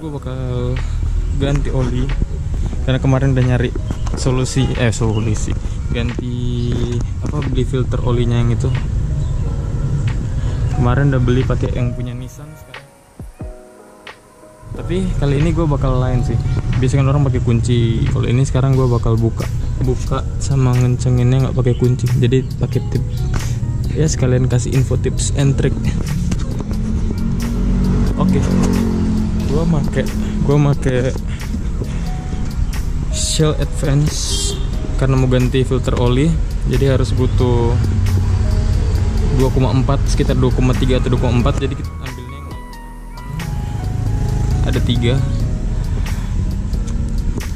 gue bakal ganti oli karena kemarin udah nyari solusi ganti beli filter olinya yang itu. Kemarin udah beli pakai yang punya Nissan sekarang. Tapi kali ini gue bakal lain sih. Biasanya kan orang pakai kunci. Kalau ini sekarang gue bakal buka sama ngencenginnya nggak pakai kunci. Jadi pakai tip. Ya sekalian kasih info tips and trick. Oke. Gue make Shell Advance karena mau ganti filter oli. Jadi harus butuh 2,4, sekitar 2,3 atau 2,4. Jadi kita ambilnya yang ada 3.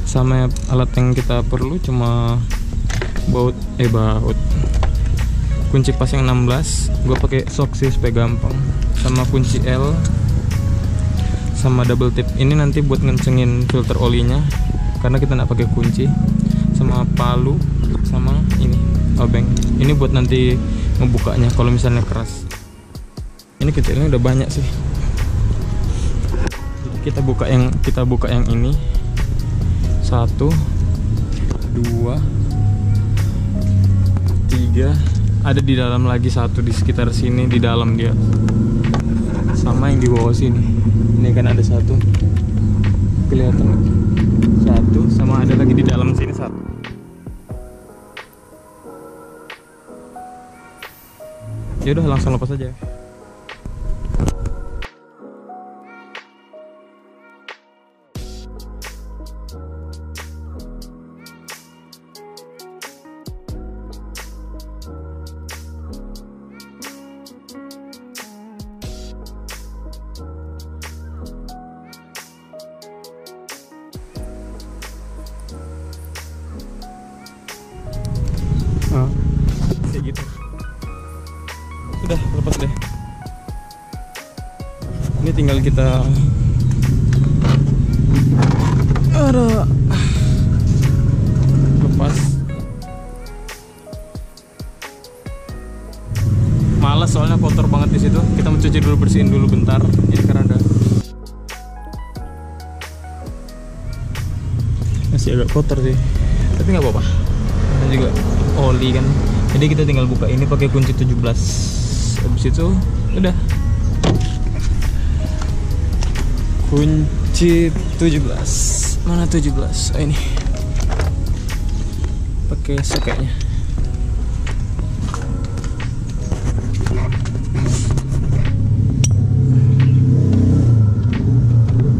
Sama alat yang kita perlu cuma baut kunci pas yang 16. Gue pakai sok sih supaya gampang. Sama kunci L sama double tip. Ini nanti buat ngencengin filter olinya karena kita nggak pakai kunci. Sama palu sama ini obeng. Ini buat nanti ngebukanya kalau misalnya keras. Ini kecilnya udah banyak sih. Jadi kita buka yang ini. 1 2 3. Ada di dalam lagi satu di sekitar sini di dalam dia. Sama yang di bawah sini. Ini kan ada satu. Kelihatan. Satu sama ada lagi di dalam sini satu. Ya udah langsung lepas aja. Kayak gitu. Udah lepas deh. Ini tinggal kita lepas. Malas soalnya kotor banget di situ. Kita mencuci dulu, bersihin dulu bentar. Ini karena ada masih agak kotor sih. Tapi nggak apa-apa. Ada juga oli kan. Jadi kita tinggal buka ini pakai kunci 17. Habis itu udah. Kunci 17. Mana 17? Oh ini. Pakai soketnya.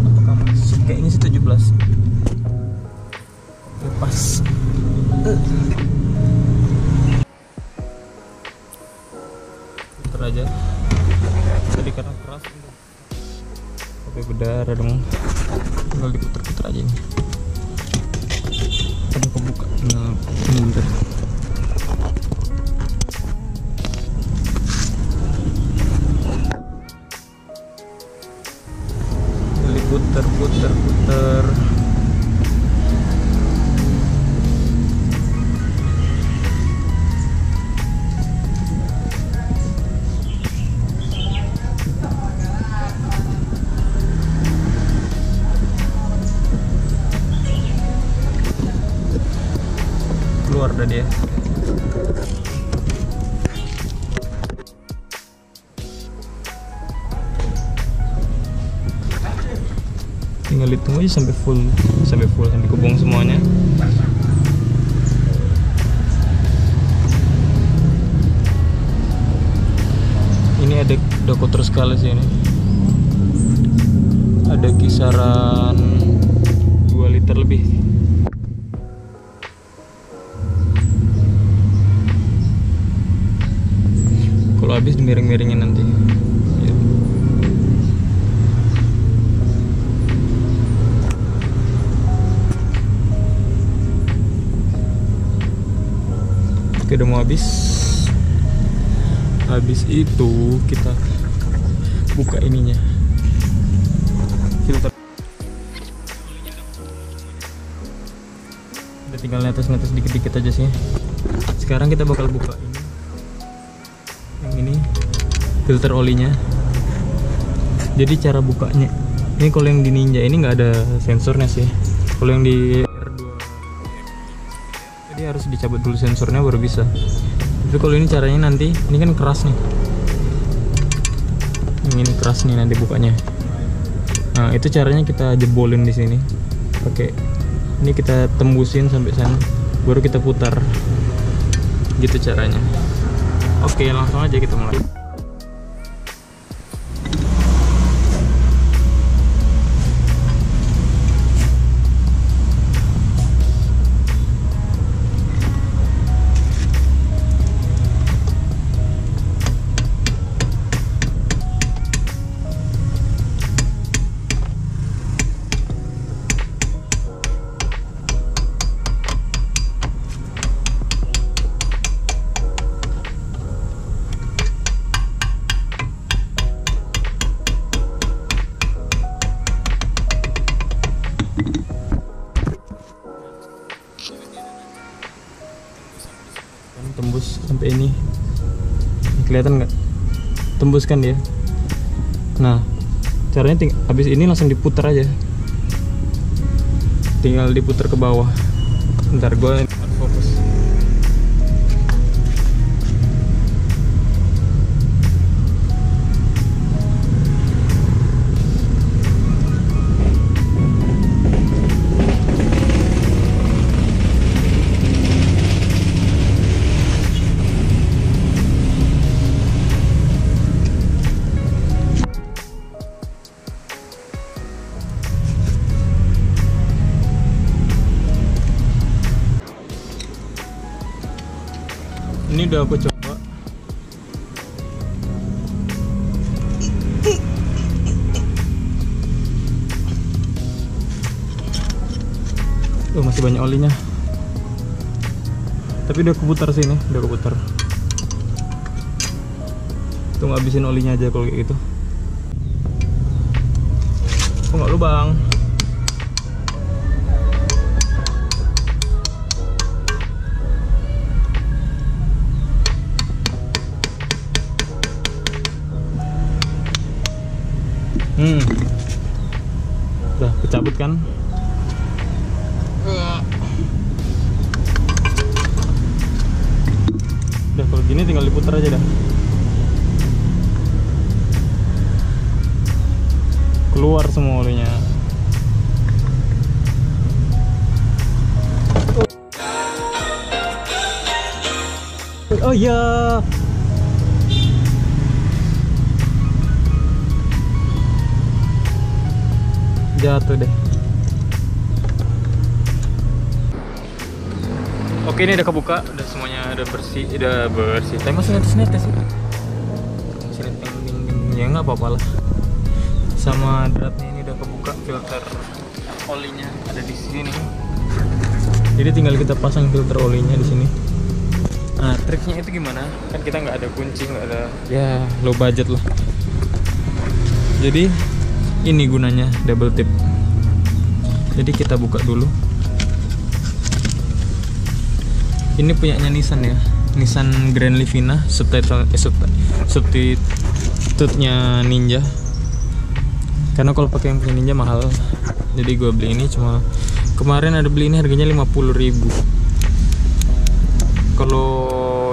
Apakah masuk? Kayaknya sih 17. Lepas. Putar aja. Tadi karena keras sampai berdarah dong. Tinggal diputar-putar aja ini. Ada kebuka. Nah, ini bentar. Putar. Keluar dah dia. Tinggal hitung aja sampai full sampai kebong semuanya. Ini ada kotor sekali sih ini. Ada kisaran 2 liter lebih. Kalau habis dimiring-miringin nanti. Ya. Oke, udah mau habis. Habis itu kita buka ininya. Filter. Udah tinggal netes-netes dikit-dikit aja sih. Sekarang kita bakal buka ini. Yang ini filter olinya. Jadi cara bukanya Ini kalau yang di Ninja ini nggak ada sensornya sih. Kalau yang di R2 jadi harus dicabut dulu sensornya baru bisa. Tapi kalau ini caranya nanti, ini kan keras nih. Ini keras nih nanti bukanya. Nah, itu caranya kita jebolin di sini. Pakai ini kita tembusin sampai sana, baru kita putar. Gitu caranya. Oke, langsung aja kita mulai. Tembus sampai ini, kelihatan nggak? Tembus kan dia. Nah, caranya habis ini langsung diputar aja, tinggal diputar ke bawah. Ntar gue fokus. Ini udah aku coba. Tuh masih banyak olinya. Tapi udah keputar sini, udah keputar. Tuh ngabisin olinya aja kalau kayak gitu. Kok nggak lubang? Udah kecabut kan? Udah kalau gini tinggal diputar aja dah. Keluar semua olinya. Oh iya. Jatuh deh. Oke, ini udah kebuka, udah semuanya udah bersih, Tapi masih netes sih. Masih ya nggak apa-apa lah. Sama dratnya ini udah kebuka, filter olinya ada di sini. Jadi tinggal kita pasang filter olinya di sini. Nah, triknya itu gimana? Kan kita nggak ada kunci, nggak ada, ya low budget lah. Jadi ini gunanya double tip. Jadi kita buka dulu. Ini punyanya Nissan ya, Nissan Grand Livina, substitute-nya Ninja. Karena kalau pakai yang punya Ninja mahal, jadi gue beli ini. Cuma kemarin ada beli ini harganya 50.000. Kalau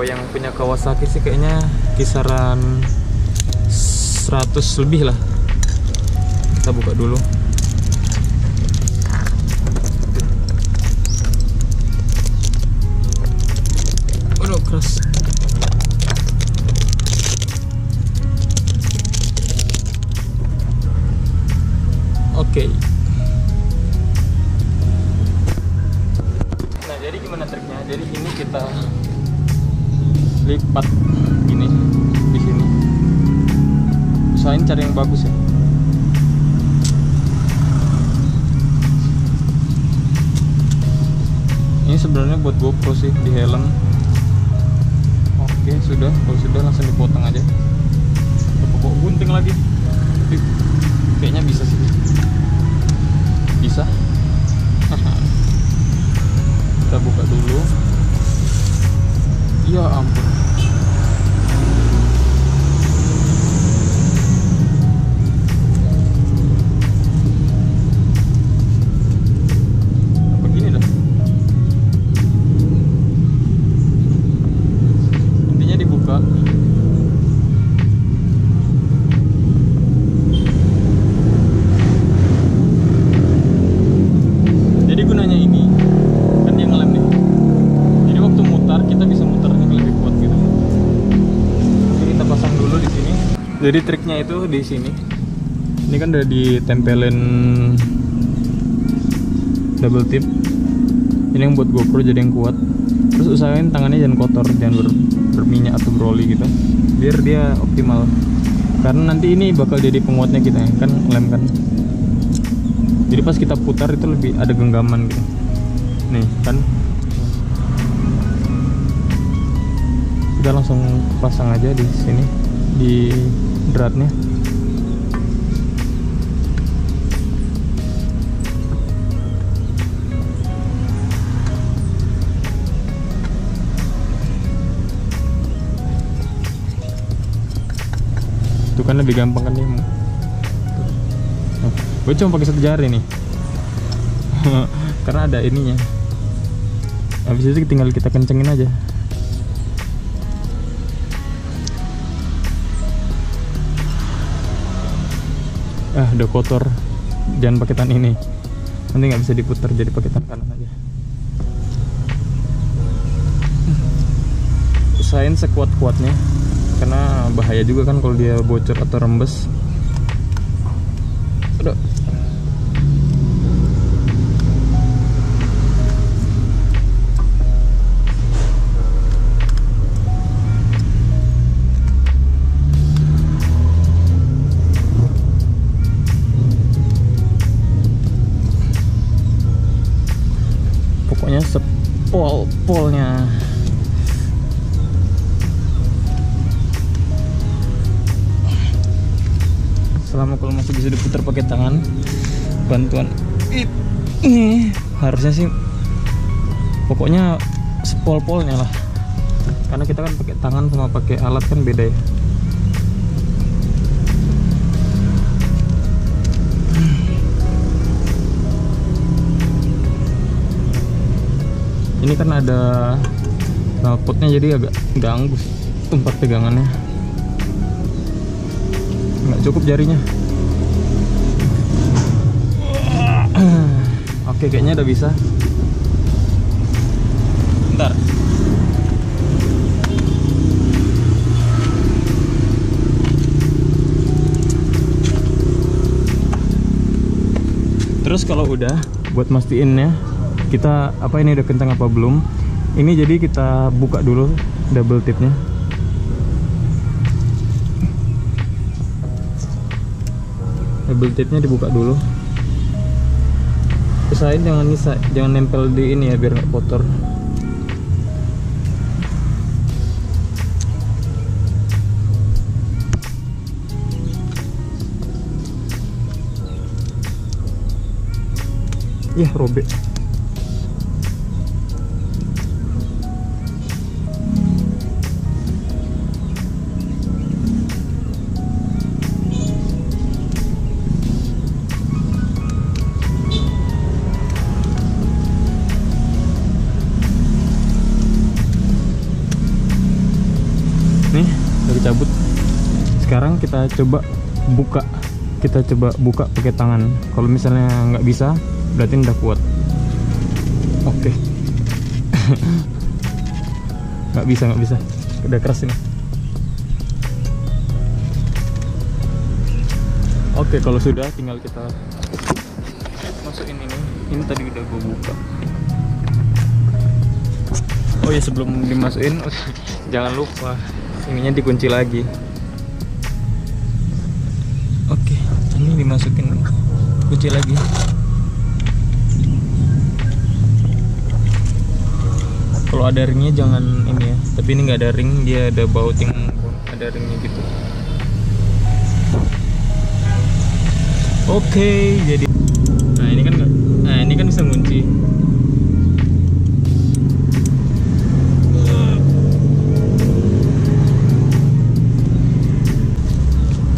yang punya Kawasaki sih kayaknya kisaran 100 lebih lah. Kita buka dulu. Waduh, keras. Oke. Nah, jadi gimana triknya? Jadi ini kita lipat gini di sini. Usahain cari yang bagus ya. Ini sebenarnya buat GoPro sih di helm. Oke, sudah. Kalau sudah langsung dipotong aja. Kok gunting lagi? Kayaknya bisa sih. Bisa. Kita buka dulu. Ya ampun. Jadi triknya itu di sini. Ini kan udah ditempelin double tip. Ini yang buat GoPro jadi yang kuat. Terus usahain tangannya jangan kotor, jangan berminyak atau beroli gitu, biar dia optimal. Karena nanti ini bakal jadi penguatnya kita ya, kan lem kan. Jadi pas kita putar itu lebih ada genggaman gitu. Nih kan. Kita langsung pasang aja di sini di dratnya. Itu kan lebih gampang kan nih. Gue cuma pakai satu jari nih. Karena ada ininya. Habis itu tinggal kita kencengin aja. Udah kotor. Jangan pakai tangan ini. Nanti nggak bisa diputar, jadi pakai tangan kanan aja. Usahain sekuat-kuatnya. Karena bahaya juga kan kalau dia bocor atau rembes. Aduh. Pokoknya sepol-polnya. Selama kalau masih bisa diputar pakai tangan, bantuan ini harusnya sih pokoknya sepol-polnya lah. Karena kita kan pakai tangan sama pakai alat kan beda ya. Ini kan ada knalpotnya, jadi agak ganggu sih tempat pegangannya. Nggak cukup jarinya. Oke, kayaknya udah bisa. Bentar. Terus kalau udah, buat mastiinnya kita apa ini udah kencang apa belum. Ini jadi kita buka dulu double tipnya. Double tipnya dibuka dulu. Usahain jangan nempel di ini ya, biar nggak kotor. Yah, robek. Nih, udah dicabut. Sekarang kita coba buka. Kita coba buka pakai tangan. Kalau misalnya nggak bisa, berarti udah kuat. Oke. Nggak bisa. Udah keras ini. Oke, kalau sudah tinggal kita masukin ini. Ini tadi udah gue buka. Oh ya, sebelum dimasukin jangan lupa ininya dikunci lagi. Oke, ini dimasukin, kunci lagi. Kalau ada ringnya jangan ini ya, tapi ini nggak ada ring, dia ada baut yang ada ringnya gitu. Oke, jadi nah ini kan bisa ngunci.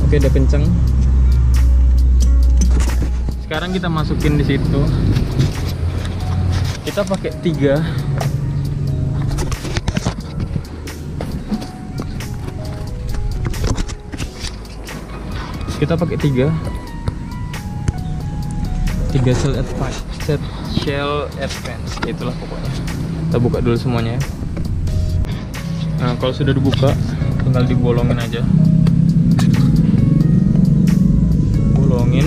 Oke, udah kenceng. Sekarang kita masukin di situ. Kita pakai 3. Kita pakai 3 shell advance, itulah pokoknya. Kita buka dulu semuanya. Nah, kalau sudah dibuka, tinggal dibolongin aja. kosongin.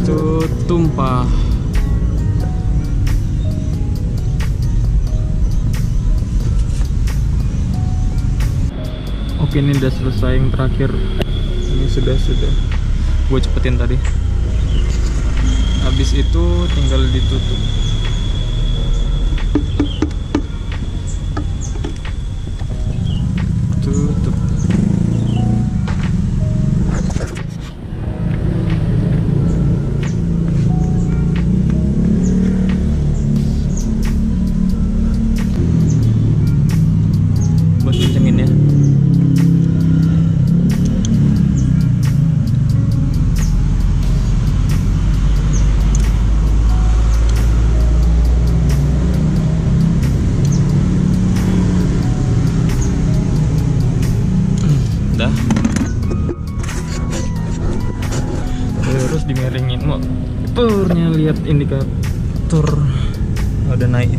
Itu tumpah. Oke, ini udah selesai yang terakhir. Ini sudah gue cepetin tadi. Habis itu tinggal ditutup. Tutup. Buat kencengin ya. Terus dimiringin motornya, lihat indikator ada naik,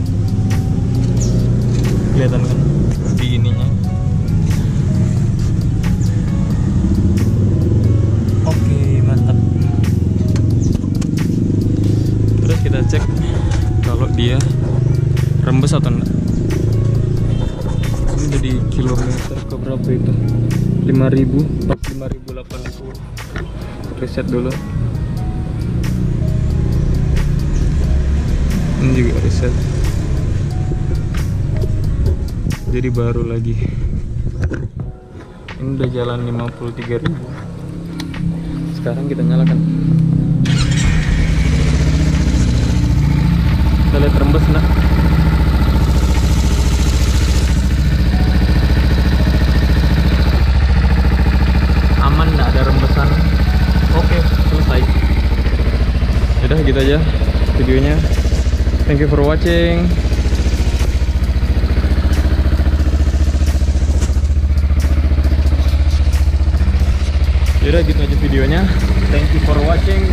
kelihatan kan di ininya. Oke, mantap. Terus kita cek kalau dia rembes atau enggak. Ini jadi kilometer ke berapa itu? 5.000, 5.080. Reset dulu. Ini juga reset. Jadi baru lagi. Ini udah jalan 53.000. Sekarang kita nyalakan. Kita lihat rembes nak. Aman, nggak ada rembesan. Oke, selesai. Udah gitu aja videonya. Thank you for watching. Yaudah gitu aja videonya. Thank you for watching.